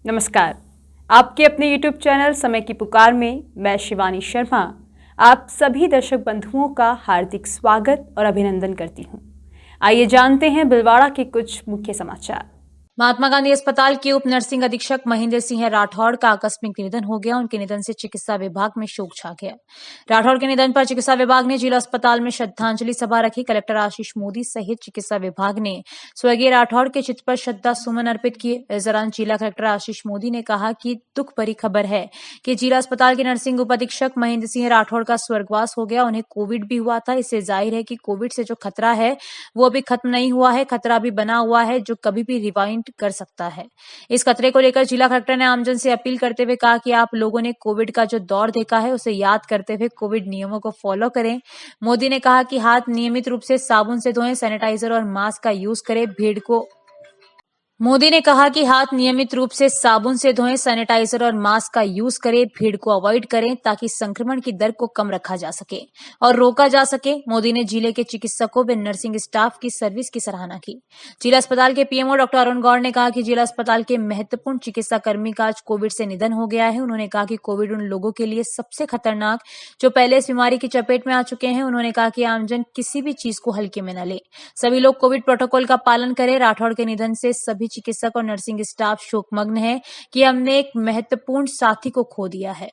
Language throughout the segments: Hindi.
नमस्कार। आपके अपने YouTube चैनल समय की पुकार में मैं शिवानी शर्मा आप सभी दर्शक बंधुओं का हार्दिक स्वागत और अभिनंदन करती हूं। आइए जानते हैं भीलवाड़ा के कुछ मुख्य समाचार। महात्मा गांधी अस्पताल के उप नर्सिंग अधीक्षक महेंद्र सिंह राठौड़ का आकस्मिक निधन हो गया। उनके निधन से चिकित्सा विभाग में शोक छा गया। राठौड़ के निधन पर चिकित्सा विभाग ने जिला अस्पताल में श्रद्धांजलि सभा रखी। कलेक्टर आशीष मोदी सहित चिकित्सा विभाग ने स्वर्गीय राठौड़ के चित्र पर श्रद्धा सुमन अर्पित किए। इस दौरान जिला कलेक्टर आशीष मोदी ने कहा कि दुख भरी खबर है कि जिला अस्पताल के नर्सिंग उप अधीक्षक महेंद्र सिंह राठौड़ का स्वर्गवास हो गया। उन्हें कोविड भी हुआ था। इससे जाहिर है कि कोविड से जो खतरा है वो अभी खत्म नहीं हुआ है, खतरा भी बना हुआ है जो कभी भी रिवाइंड कर सकता है। इस खतरे को लेकर जिला कलेक्टर ने आमजन से अपील करते हुए कहा कि आप लोगों ने कोविड का जो दौर देखा है उसे याद करते हुए कोविड नियमों को फॉलो करें। मोदी ने कहा कि हाथ नियमित रूप से साबुन से धोएं, सैनिटाइजर और मास्क का यूज करें। मोदी ने कहा कि हाथ नियमित रूप से साबुन से धोएं, सैनिटाइजर और मास्क का यूज करें, भीड़ को अवॉइड करें ताकि संक्रमण की दर को कम रखा जा सके और रोका जा सके। मोदी ने जिले के चिकित्सकों व नर्सिंग स्टाफ की सर्विस की सराहना की। जिला अस्पताल के पीएमओ डॉक्टर अरुण गौड़ ने कहा कि जिला अस्पताल के महत्वपूर्ण चिकित्सा कर्मी का आज कोविड से निधन हो गया है। उन्होंने कहा कि कोविड उन लोगों के लिए सबसे खतरनाक जो पहले इस बीमारी की चपेट में आ चुके हैं। उन्होंने कहा कि आमजन किसी भी चीज को हल्के में न ले, सभी लोग कोविड प्रोटोकॉल का पालन करें। राठौड़ के निधन से सभी चिकित्सक और नर्सिंग स्टाफ शोकमग्न है कि हमने एक महत्वपूर्ण साथी को खो दिया है।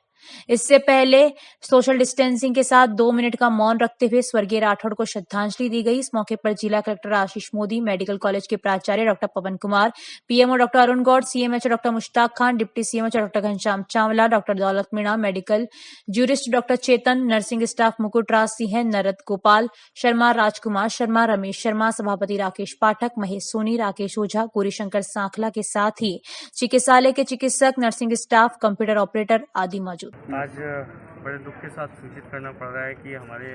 इससे पहले सोशल डिस्टेंसिंग के साथ 2 मिनट का मौन रखते हुए स्वर्गीय राठौड़ को श्रद्धांजलि दी गई। इस मौके पर जिला collector Ashish Modi, medical college के प्राचार्य doctor Pawan Kumar, PMO doctor Arun Gaur, CMHO doctor Mushtaq Khan, deputy CMHO doctor Ghanshyam Chawla, doctor Daulat Meena, medical jurist doctor Chetan, nursing staff Mukut Raj Singh, नरद Gopal Sharma, Rajkumar Sharma, Ramesh Sharma, सभापति राकेश पाठक, महेश सोनी, राकेश ओझा, गौरीशंकर सांखला के साथ ही चिकित्सालय के चिकित्सक, नर्सिंग स्टाफ, कंप्यूटर ऑपरेटर आदि मौजूद। आज बड़े दुख के साथ सूचित करना पड़ रहा है कि हमारे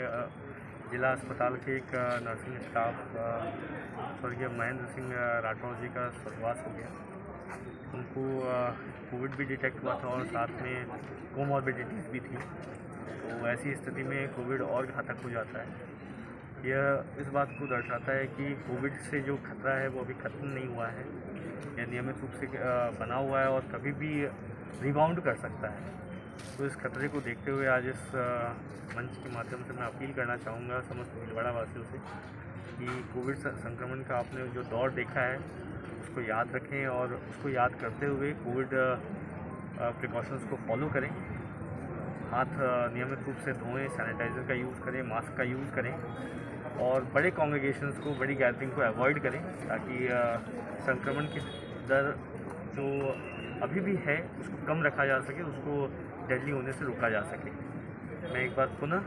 जिला अस्पताल के एक नर्सिंग स्टाफ स्वर्गीय महेंद्र सिंह राठौड़ जी का स्वर्गवास हो गया। उनको कोविड भी डिटेक्ट हुआ था और साथ में कोमॉर्बिडिटीज़ भी थी। तो ऐसी स्थिति में कोविड और घातक हो जाता है। यह इस बात को दर्शाता है कि कोविड से जो खतरा है वो अभी ख़त्म नहीं हुआ है। यह नियमित रूप से बना हुआ है और कभी भी रिबाउंड कर सकता है। तो इस खतरे को देखते हुए आज इस मंच के माध्यम से मैं अपील करना चाहूँगा समस्त भीलवाड़ा वासियों से कि कोविड संक्रमण का आपने जो दौर देखा है उसको याद रखें और उसको याद करते हुए कोविड प्रिकॉशंस को फॉलो करें। हाथ नियमित रूप से धोएं, सैनिटाइज़र का यूज़ करें, मास्क का यूज़ करें और बड़े कॉन्ग्रेगेशंस को, बड़ी गैदरिंग को अवॉइड करें ताकि संक्रमण की दर जो अभी भी है उसको कम रखा जा सके, उसको डेडली होने से रोका जा सके। मैं एक बार पुनः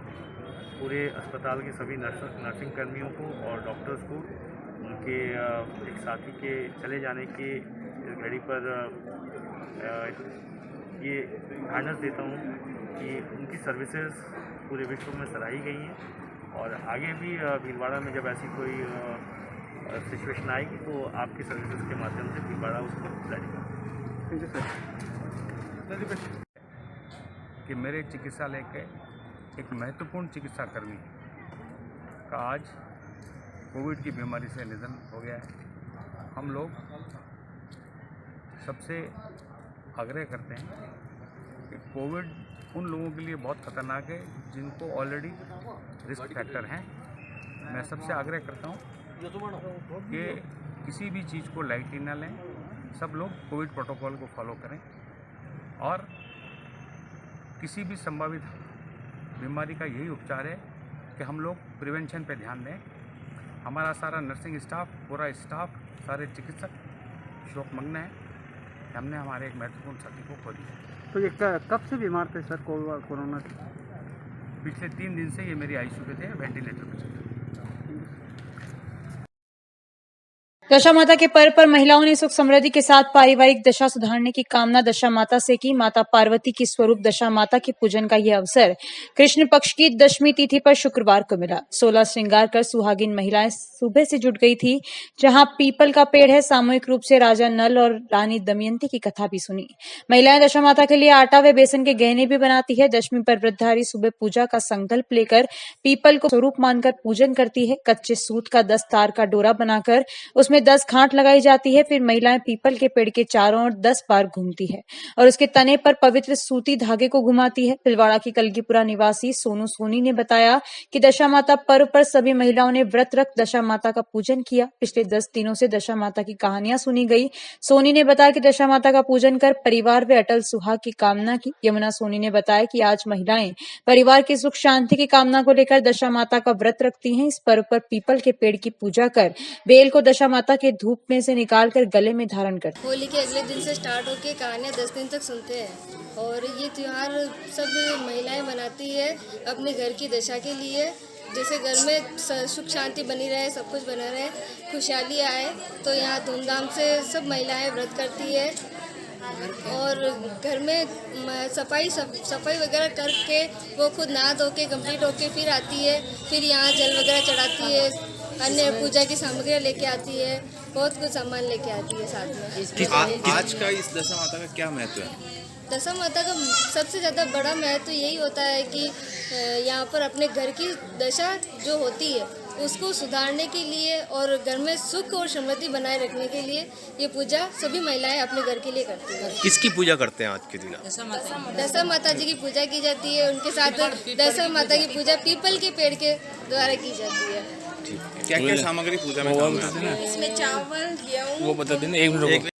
पूरे अस्पताल के सभी नर्सिंग कर्मियों को और डॉक्टर्स को उनके एक साथी के चले जाने के इस घड़ी पर ये गाइडेंस देता हूँ कि उनकी सर्विसेज पूरे विश्व में सराही गई हैं और आगे भी भीलवाड़ा में जब ऐसी कोई सिचुएशन आएगी तो आपकी सर्विसेज के माध्यम से भीलवाड़ा उसको लड़ेगा। कि मेरे चिकित्सालय के एक महत्वपूर्ण चिकित्सा कर्मी का आज कोविड की बीमारी से निधन हो गया है। हम लोग सबसे आग्रह करते हैं कि कोविड उन लोगों के लिए बहुत ख़तरनाक है जिनको ऑलरेडी रिस्क फैक्टर हैं। मैं सबसे आग्रह करता हूँ कि किसी भी चीज़ को लाइटली ना लें, सब लोग कोविड प्रोटोकॉल को फॉलो करें और किसी भी संभावित बीमारी का यही उपचार है कि हम लोग प्रिवेंशन पे ध्यान दें। हमारा सारा नर्सिंग स्टाफ, पूरा स्टाफ, सारे चिकित्सक शोकमग्न है कि हमने हमारे एक महत्वपूर्ण साथी को खो दिया। तो ये कब से बीमार थे सर कोरोना से? पिछले 3 दिन से ये मेरी आईसीयू पे थे, वेंटिलेटर पर चलते। दशा माता के पर्व पर महिलाओं ने सुख समृद्धि के साथ पारिवारिक दशा सुधारने की कामना दशा माता से की। माता पार्वती की स्वरूप दशा माता के पूजन का यह अवसर कृष्ण पक्ष की दशमी तिथि पर शुक्रवार को मिला। 16 श्रृंगार कर सुहागिन महिलाएं सुबह से जुट गई थी। जहां पीपल का पेड़ है, सामूहिक रूप से राजा नल और रानी दमयंती की कथा भी सुनी। महिलाएं दशा माता के लिए आटा व बेसन के गहने भी बनाती है। दशमी पर व्रतधारी सुबह पूजा का संकल्प लेकर पीपल को स्वरूप मानकर पूजन करती है। कच्चे सूत का 10 तार का डोरा बनाकर उसमें जिसमें 10 घाट लगाई जाती है। फिर महिलाएं पीपल के पेड़ के चारों ओर 10 बार घूमती है और उसके तने पर पवित्र सूती धागे को घुमाती है। भिलवाड़ा की कलगीपुरा निवासी सोनू सोनी ने बताया कि दशा माता पर्व पर सभी महिलाओं ने व्रत रख दशा माता का पूजन किया। पिछले 10 दिनों से दशा माता की कहानियां सुनी गई। सोनी ने बताया कि दशा माता का पूजन कर परिवार व अटल सुहाग की कामना की। यमुना सोनी ने बताया कि आज महिलाएं परिवार की सुख शांति की कामना को लेकर दशा माता का व्रत रखती हैं। इस पर्व पर पीपल के पेड़ की पूजा कर बेल को दशा माता के धूप में से निकालकर गले में धारण करते हैं। होली के अगले दिन से स्टार्ट होकर कहानियाँ 10 दिन तक सुनते हैं और ये त्योहार सब महिलाएं मनाती है अपने घर की दशा के लिए। जैसे घर में सुख शांति बनी रहे, सब कुछ बना रहे, खुशहाली आए, तो यहाँ धूमधाम से सब महिलाएं व्रत करती है और घर में सफाई वगैरह करके वो खुद नहा धो के कंप्लीट होके फिर आती है। फिर यहाँ जल वगैरह चढ़ाती है, अन्य पूजा की सामग्री लेके आती है, बहुत कुछ सामान लेके आती है साथ में। आज का इस दशा माता का क्या महत्व है? दशा माता का सबसे ज़्यादा बड़ा महत्व यही होता है कि यहाँ पर अपने घर की दशा जो होती है उसको सुधारने के लिए और घर में सुख और समृद्धि बनाए रखने के लिए ये पूजा सभी महिलाएं अपने घर के लिए करती हैं। किसकी पूजा करते हैं आज के दिन? दशा माता जी की पूजा की जाती है। उनके साथ दशा माता की पूजा पीपल के पेड़ के द्वारा की जाती है। क्या क्या सामग्री पूजा में काम आती है? इसमें चावल, गेहूँ, वो बता देना। 1 मिनट।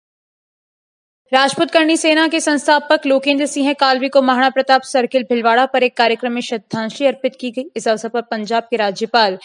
राजपूत करनी सेना के संस्थापक लोकेंद्र सिंह कालवी को महाराणा प्रताप सर्किल भिलवाड़ा पर एक कार्यक्रम में श्रद्धांजलि अर्पित की गई। इस अवसर पर पंजाब के राज्यपाल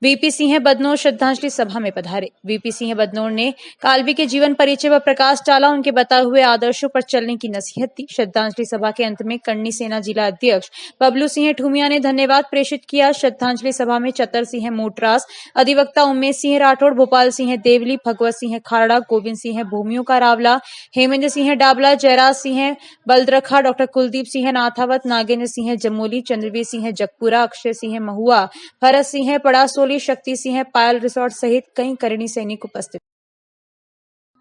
वीपी सिंह बदनौर श्रद्धांजलि सभा में पधारे। वीपी सिंह बदनौर ने कालवी के जीवन परिचय पर प्रकाश डाला, उनके बताए हुए आदर्शों पर चलने की नसीहत दी। श्रद्धांजलि सभा के अंत में करनी सेना जिला अध्यक्ष बबलू सिंह ठूमिया ने धन्यवाद प्रेषित किया। श्रद्धांजलि सभा में चतर सिंह मोटरास, अधिवक्ता उमेश सिंह राठौड़, भोपाल सिंह देवली, भगवत सिंह खाड़ा, गोविंद सिंह भूमियों का रावला, हेमेंद्र सिंह डाबला, जयराज सिंह बलद्रखा, डॉक्टर कुलदीप सिंह नाथावत, नागेंद्र सिंह जमोली, चंद्रवीर सिंह जगपुरा, अक्षय सिंह महुआ, भरत सिंह पड़ासोली, शक्ति सिंह पायल रिसोर्ट सहित कई करणी सैनिक उपस्थित।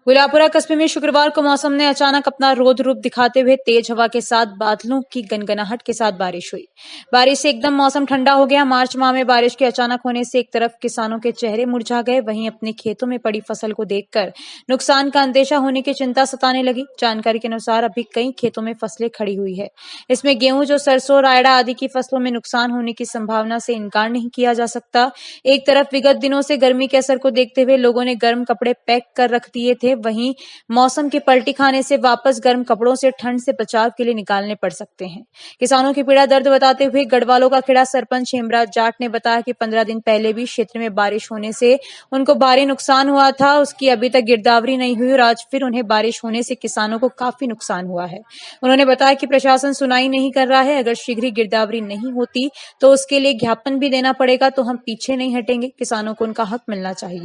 गुलापुरा कस्बे में शुक्रवार को मौसम ने अचानक अपना रौद्र रूप दिखाते हुए तेज हवा के साथ बादलों की गनगनाहट के साथ बारिश हुई। बारिश से एकदम मौसम ठंडा हो गया। मार्च माह में बारिश के अचानक होने से एक तरफ किसानों के चेहरे मुरझा गए, वहीं अपने खेतों में पड़ी फसल को देखकर नुकसान का अंदेशा होने की चिंता सताने लगी। जानकारी के अनुसार अभी कई खेतों में फसलें खड़ी हुई है। इसमें गेहूं, जो सरसों, रायड़ा आदि की फसलों में नुकसान होने की संभावना से इनकार नहीं किया जा सकता। एक तरफ विगत दिनों से गर्मी के असर को देखते हुए लोगों ने गर्म कपड़े पैक कर रख दिए थे, वहीं मौसम की पलटी खाने से वापस गर्म कपड़ों से ठंड से बचाव के लिए निकालने पड़ सकते हैं। किसानों की पीड़ा दर्द बताते हुए गढ़वालों का खेड़ा सरपंच हेमराज जाट ने बताया कि 15 दिन पहले भी क्षेत्र में बारिश होने से उनको भारी नुकसान हुआ था। उसकी अभी तक गिरदावरी नहीं हुई और आज फिर उन्हें बारिश होने से किसानों को काफी नुकसान हुआ है। उन्होंने बताया कि प्रशासन सुनाई नहीं कर रहा है। अगर शीघ्र ही गिरदावरी नहीं होती तो उसके लिए ज्ञापन भी देना पड़ेगा, तो हम पीछे नहीं हटेंगे। किसानों को उनका हक मिलना चाहिए।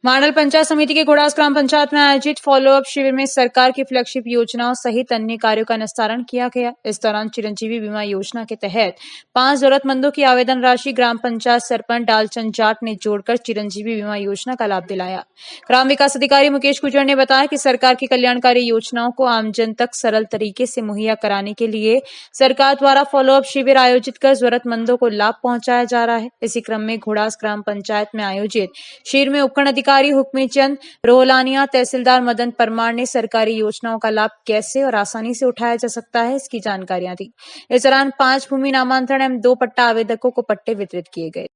मांडल पंचायत समिति के घोड़ास ग्राम पंचायत में आयोजित फॉलोअप शिविर में सरकार की फ्लैगशिप योजनाओं सहित अन्य कार्यों का निस्तारण किया गया। इस दौरान चिरंजीवी बीमा योजना के तहत 5 जरूरतमंदों की आवेदन राशि ग्राम पंचायत सरपंच डालचंद जाट ने जोड़कर चिरंजीवी बीमा योजना का लाभ दिलाया। ग्राम विकास अधिकारी मुकेश गुजर ने बताया कि सरकार की कल्याणकारी योजनाओं को आमजन तक सरल तरीके से मुहैया कराने के लिए सरकार द्वारा फॉलोअप शिविर आयोजित कर जरूरतमंदों को लाभ पहुंचाया जा रहा है। इसी क्रम में घोड़ास ग्राम पंचायत में आयोजित शिविर में उपखंड अधिकारी हुक्मीचंद रोहलानिया, तहसीलदार मदन परमार ने सरकारी योजनाओं का लाभ कैसे और आसानी से उठाया जा सकता है, इसकी जानकारियां दी। इस दौरान 5 भूमि नामांतरण एवं 2 पट्टा आवेदकों को पट्टे वितरित किए गए।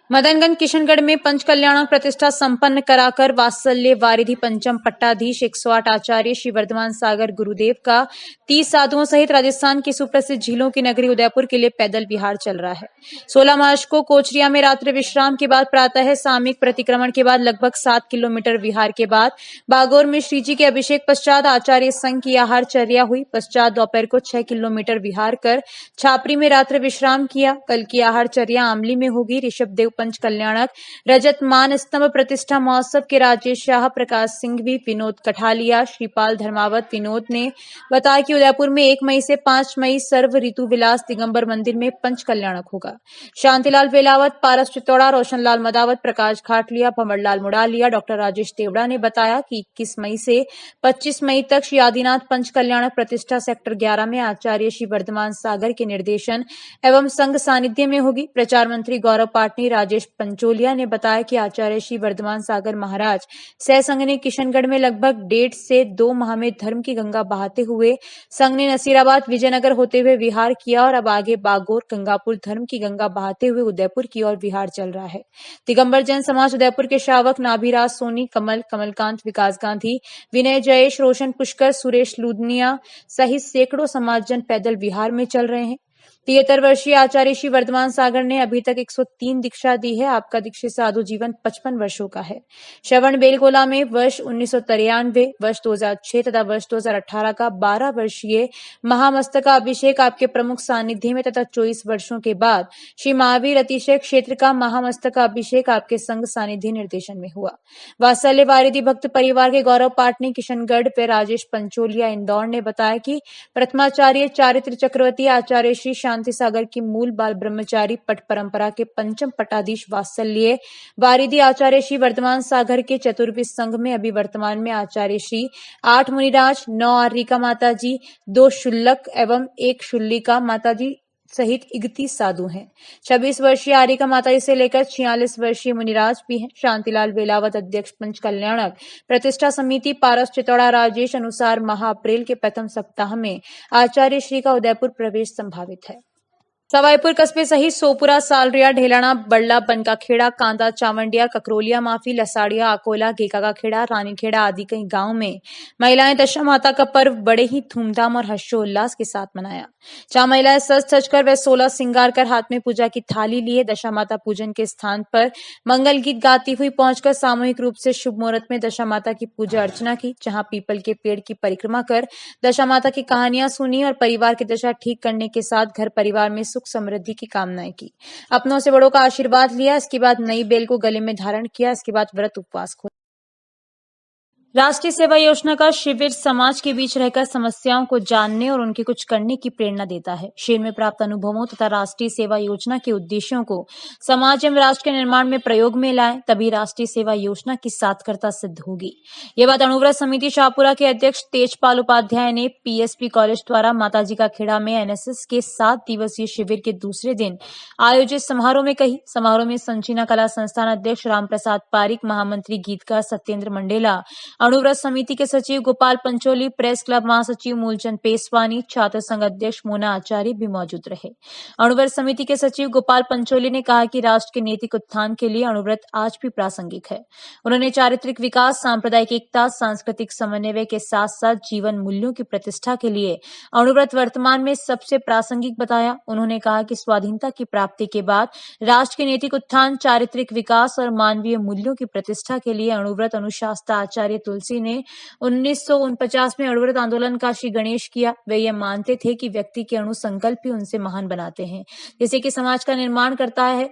मदनगंज किशनगढ़ में पंच कल्याणक प्रतिष्ठा संपन्न कराकर वात्सल्य वारिधि पंचम पट्टाधीश 108 आचार्य श्री वर्धमान सागर गुरुदेव का 30 साधुओं सहित राजस्थान की सुप्रसिद्ध झीलों की नगरी उदयपुर के लिए पैदल विहार चल रहा है। 16 मार्च को कोचरिया में रात्रि विश्राम के बाद प्रातः सामूहिक प्रतिक्रमण के बाद लगभग 7 किलोमीटर विहार के बाद बागोर में श्री जी के अभिषेक पश्चात आचार्य संघ की आहारचर्या हुई। पश्चात दोपहर को 6 किलोमीटर विहार कर छापरी में रात्रि विश्राम किया। कल की आहारचर्या आमली में होगी। ऋषभदेव पंच कल्याणक रजत मान स्तंभ प्रतिष्ठा महोत्सव के राजेश शाह, प्रकाश सिंह भी, विनोद कठालिया, श्रीपाल धर्मावत विनोद ने बताया कि कि उदयपुर में 1 मई से 5 मई सर्व ऋतु विलास दिगंबर मंदिर में पंच कल्याणक होगा। शांतिलाल बेलावत, पारस चित्तौड़ा, रोशनलाल मदावत, प्रकाश घाटलिया, भंवरलाल मुडालिया, डॉक्टर राजेश देवड़ा ने बताया कि 21 मई से 25 मई तक श्री आदिनाथ पंच कल्याणक प्रतिष्ठा सेक्टर 11 में आचार्य श्री वर्धमान सागर के निर्देशन एवं संघ सानिध्य में होगी। प्रचार मंत्री गौरव पाटनी, राजेश पंचोलिया ने बताया कि आचार्य श्री वर्धमान सागर महाराज सह संघ ने किशनगढ़ में लगभग 1.5 से 2 माह में धर्म की गंगा बहाते हुए संघ ने नसीराबाद, विजयनगर होते हुए विहार किया और अब आगे बागोर, गंगापुर धर्म की गंगा बहाते हुए उदयपुर की ओर विहार चल रहा है। दिगंबर जैन समाज उदयपुर के श्रावक नाभीराज सोनी, कमल, कमलकांत, विकास गांधी, विनय जयेश, रोशन पुष्कर, सुरेश लूदनिया सहित सैकड़ों समाजजन पैदल विहार में चल रहे हैं। 73 वर्षीय आचार्य श्री वर्धमान सागर ने अभी तक 103 दीक्षा दी है। आपका दीक्षित साधु जीवन 55 वर्षों का है। श्रवण बेलगोला में वर्ष 1993, वर्ष 2006 तथा वर्ष 2018 का 12 वर्षीय महामस्तका अभिषेक आपके प्रमुख सानिध्य में तथा 24 वर्षों के बाद श्री महावीर अतिशय क्षेत्र का महामस्तका अभिषेक आपके संघ सानिध्य निर्देशन में हुआ। वात्सल्य वारिधि भक्त परिवार के गौरव पाटनी किशनगढ़ व राजेश पंचोलिया इंदौर ने बताया कि प्रथमाचार्य चारित्र चक्रवर्ती आचार्य श्री शांति सागर की मूल बाल ब्रह्मचारी पट परंपरा के पंचम पटाधीश वात्सल्य वारिधि आचार्य श्री वर्धमान सागर के चतुर्विश संघ में अभी वर्तमान में आचार्य श्री 8 मुनिराज, 9 आर्यिका माताजी, 2 शुल्लक एवं 1 शुल्लिका माताजी सहित 31 साधु हैं। 26 वर्षीय आर्यिका माताजी से लेकर 46 वर्षीय मुनिराज भी हैं। शांतिलाल बेलावत, अध्यक्ष पंच कल्याणक प्रतिष्ठा समिति, पारस चित्तौड़ा, राजेश अनुसार माह अप्रैल के प्रथम सप्ताह में आचार्य श्री का उदयपुर प्रवेश संभावित है। सवाईपुर कस्बे सहित सोपुरा, सालरिया, ढेलाना, बड़ला, बनकाखेड़ा, कांदा, चावंडिया, ककरोलिया, माफी, लसाड़िया, अकोला, गेकाखेड़ा, रानीखेड़ा आदि कई गांव में महिलाएं दशा माता का पर्व बड़े ही धूमधाम और हर्षोल्लास के साथ मनाया। जहां महिलाएं सज सज कर व 16 श्रृंगार कर हाथ में पूजा की थाली लिए दशा माता पूजन के स्थान पर मंगल गीत गाती हुई पहुंचकर सामूहिक रूप से शुभ मुहूर्त में दशा माता की पूजा अर्चना की। जहां पीपल के पेड़ की परिक्रमा कर दशा माता की कहानियां सुनी और परिवार की दशा ठीक करने के साथ घर परिवार में सुख समृद्धि की कामनाएं की। अपनों से बड़ों का आशीर्वाद लिया। इसके बाद नई बेल को गले में धारण किया। इसके बाद व्रत उपवास खोला। राष्ट्रीय सेवा योजना का शिविर समाज के बीच रहकर समस्याओं को जानने और उनके कुछ करने की प्रेरणा देता है। शिविर में प्राप्त अनुभवों तथा राष्ट्रीय सेवा योजना के उद्देश्यों को समाज एवं राष्ट्र के निर्माण में प्रयोग में लाएं, तभी राष्ट्रीय सेवा योजना की सार्थकता सिद्ध होगी। ये बात अणुव्रत समिति शाहपुरा के अध्यक्ष तेजपाल उपाध्याय ने पीएसपी कॉलेज द्वारा माताजी का खेड़ा में एनएसएस के 7 दिवसीय शिविर के दूसरे दिन आयोजित समारोह में कही। समारोह में संचीना कला संस्थान अध्यक्ष रामप्रसाद पारिक, महामंत्री गीतकार सत्येंद्र मंडेला, अणुव्रत समिति के सचिव गोपाल पंचोली, प्रेस क्लब महासचिव मूलचंद पेसवानी, छात्र संघ अध्यक्ष मोना आचार्य भी मौजूद रहे। अणुव्रत समिति के सचिव गोपाल पंचोली ने कहा कि राष्ट्र के नैतिक उत्थान के लिए अणुव्रत आज भी प्रासंगिक है। उन्होंने चारित्रिक विकास, सांप्रदायिक एकता, सांस्कृतिक समन्वय के साथ साथ जीवन मूल्यों की प्रतिष्ठा के लिए अणुव्रत वर्तमान में सबसे प्रासंगिक बताया। उन्होंने कहा कि स्वाधीनता की प्राप्ति के बाद राष्ट्र के नैतिक उत्थान, चारित्रिक विकास और मानवीय मूल्यों की प्रतिष्ठा के लिए अणुव्रत अनुशास्ता आचार्य तुलसी ने 1949 में अणुव्रत आंदोलन का श्री गणेश किया। वे ये मानते थे कि व्यक्ति के अणु संकल्प ही उनसे महान बनाते हैं, जैसे कि समाज का निर्माण करता है।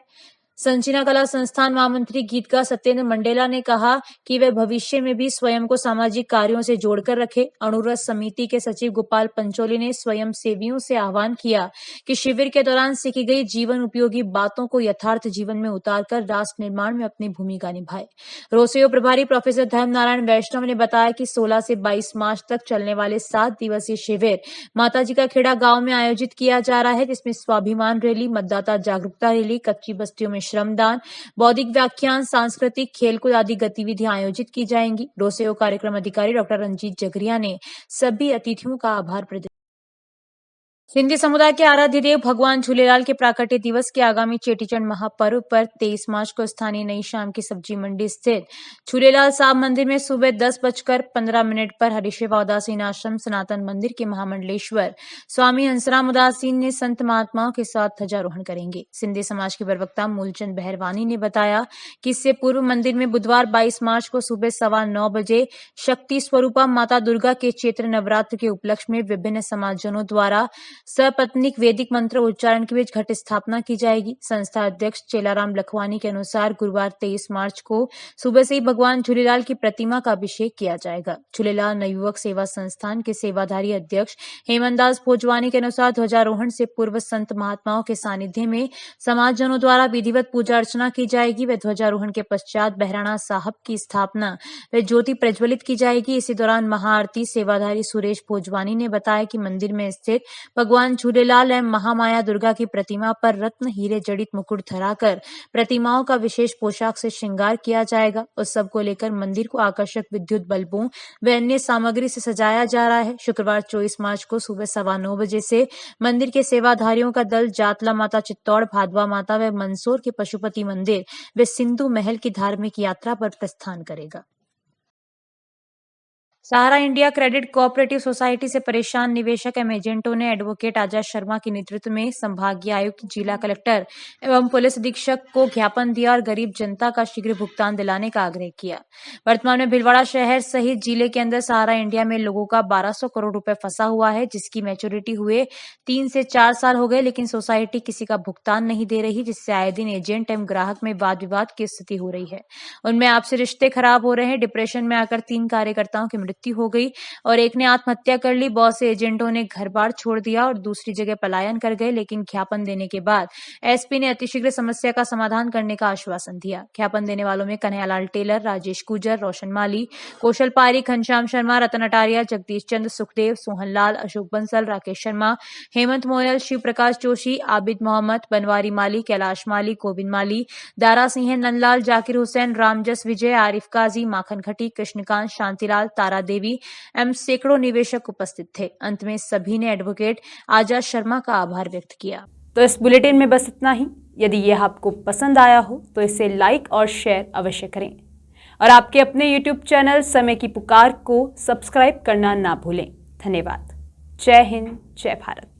संचीना कला संस्थान महामंत्री गीतकार सत्येंद्र मंडेला ने कहा कि वे भविष्य में भी स्वयं को सामाजिक कार्यों से जोड़कर रखे। अणुव्रत समिति के सचिव गोपाल पंचोली ने स्वयं सेवियों से आह्वान किया कि शिविर के दौरान सीखी गई जीवन उपयोगी बातों को यथार्थ जीवन में उतारकर राष्ट्र निर्माण में अपनी भूमिका निभाए। रोसेयो प्रभारी प्रोफेसर धर्म नारायण वैष्णव ने बताया कि 16 से 22 मार्च तक चलने वाले 7 दिवसीय शिविर माताजी का खेड़ा गांव में आयोजित किया जा रहा है, जिसमें स्वाभिमान रैली, मतदाता जागरूकता रैली, कच्ची बस्तियों में श्रमदान, बौद्धिक व्याख्यान, सांस्कृतिक, खेलकूद आदि गतिविधियां आयोजित की जाएंगी। रोसेयो कार्यक्रम अधिकारी डॉक्टर रंजीत जगरिया ने सभी अतिथियों का आभार प्रकट। सिंधी समुदाय के आराध्य देव भगवान झूलेलाल के प्राकट्य दिवस के आगामी चेटीचंड महापर्व पर 23 मार्च को स्थानीय नई शाम की सब्जी मंडी स्थित झूलेलाल साहब मंदिर में सुबह 10:15 पर हरिसेवा उदासीन आश्रम सनातन मंदिर के महामंडलेश्वर स्वामी हंसराम उदासीन ने संत महात्माओं के साथ ध्वजारोहण करेंगे। सिंधी समाज के प्रवक्ता मूलचंद बहरवानी ने बताया कि इससे पूर्व मंदिर में बुधवार 22 मार्च को सुबह 9:15 बजे शक्ति स्वरूपा माता दुर्गा के चैत्र नवरात्र के उपलक्ष्य में विभिन्न समाजजनों द्वारा सपत्नीक वैदिक मंत्र उच्चारण के बीच घट स्थापना की जाएगी। संस्था अध्यक्ष चेलाराम लखवानी के अनुसार गुरुवार 23 मार्च को सुबह से ही भगवान झूलेलाल की प्रतिमा का अभिषेक किया जाएगा। झूलेलाल नवयुवक सेवा संस्थान के सेवाधारी अध्यक्ष हेमंतदास भोजवानी के अनुसार ध्वजारोहण से पूर्व संत महात्माओं के सानिध्य में समाजजनों द्वारा विधिवत पूजा अर्चना की जाएगी। व ध्वजारोहण के पश्चात बहराणा साहब की स्थापना व ज्योति प्रज्वलित की जाएगी। इसी दौरान महाआरती सेवाधारी सुरेश भोजवानी ने बताया कि मंदिर में स्थित भगवान झूलेलाल एवं महामाया दुर्गा की प्रतिमा पर रत्न हीरे जड़ित मुकुट धराकर प्रतिमाओं का विशेष पोशाक से श्रृंगार किया जाएगा। उत्सव को लेकर मंदिर को आकर्षक विद्युत बल्बों व अन्य सामग्री से सजाया जा रहा है। शुक्रवार 24 मार्च को सुबह 9:15 बजे से मंदिर के सेवाधारियों का दल जातला माता चित्तौड़, भादवा माता व मंदसौर के पशुपति मंदिर व सिंधु महल की धार्मिक यात्रा पर प्रस्थान करेगा। सहारा इंडिया क्रेडिट कोऑपरेटिव सोसाइटी से परेशान निवेशक एवं एजेंटों ने एडवोकेट आजाद शर्मा के नेतृत्व में संभागीय आयुक्त, जिला कलेक्टर एवं पुलिस अधीक्षक को ज्ञापन दिया और गरीब जनता का शीघ्र भुगतान दिलाने का आग्रह किया। वर्तमान में भीलवाड़ा शहर सहित जिले के अंदर सहारा इंडिया में लोगों का 1200 करोड़ रुपए फंसा हुआ है, जिसकी मैच्योरिटी हुए 3 से 4 साल हो गए, लेकिन सोसाइटी किसी का भुगतान नहीं दे रही, जिससे आए दिन एजेंट एवं ग्राहक में वाद विवाद की स्थिति हो रही है। उनमें आपसी रिश्ते खराब हो रहे हैं। डिप्रेशन में आकर 3 कार्यकर्ताओं की मृत्यु हो गई और एक ने आत्महत्या कर ली। बहुत से एजेंटों ने घर बार छोड़ दिया और दूसरी जगह पलायन कर गए, लेकिन ज्ञापन देने के बाद एसपी ने अतिशीघ्र समस्या का समाधान करने का आश्वासन दिया। ज्ञापन देने वालों में कन्हैयालाल टेलर, राजेश गुजर, रोशन माली, कौशल पारीक, घनश्याम शर्मा, रतन अटारिया, जगदीश चंद्र, सुखदेव, सोहनलाल, अशोक बंसल, राकेश शर्मा, हेमंत मोयल, शिव प्रकाश जोशी, आबिद मोहम्मद, बनवारी माली, कैलाश माली, गोविंद माली, दारा सिंह, नंदलाल, जाकिर हुसैन, रामजस विजय, आरिफ काजी, माखन खटी, कृष्णकांत, शांतिलाल, तारा देवी एवं सैकड़ों निवेशक उपस्थित थे। अंत में सभी ने एडवोकेट आजाद शर्मा का आभार व्यक्त किया। तो इस बुलेटिन में बस इतना ही। यदि यह आपको पसंद आया हो तो इसे लाइक और शेयर अवश्य करें और आपके अपने YouTube चैनल समय की पुकार को सब्सक्राइब करना ना भूलें। धन्यवाद। जय हिंद, जय भारत।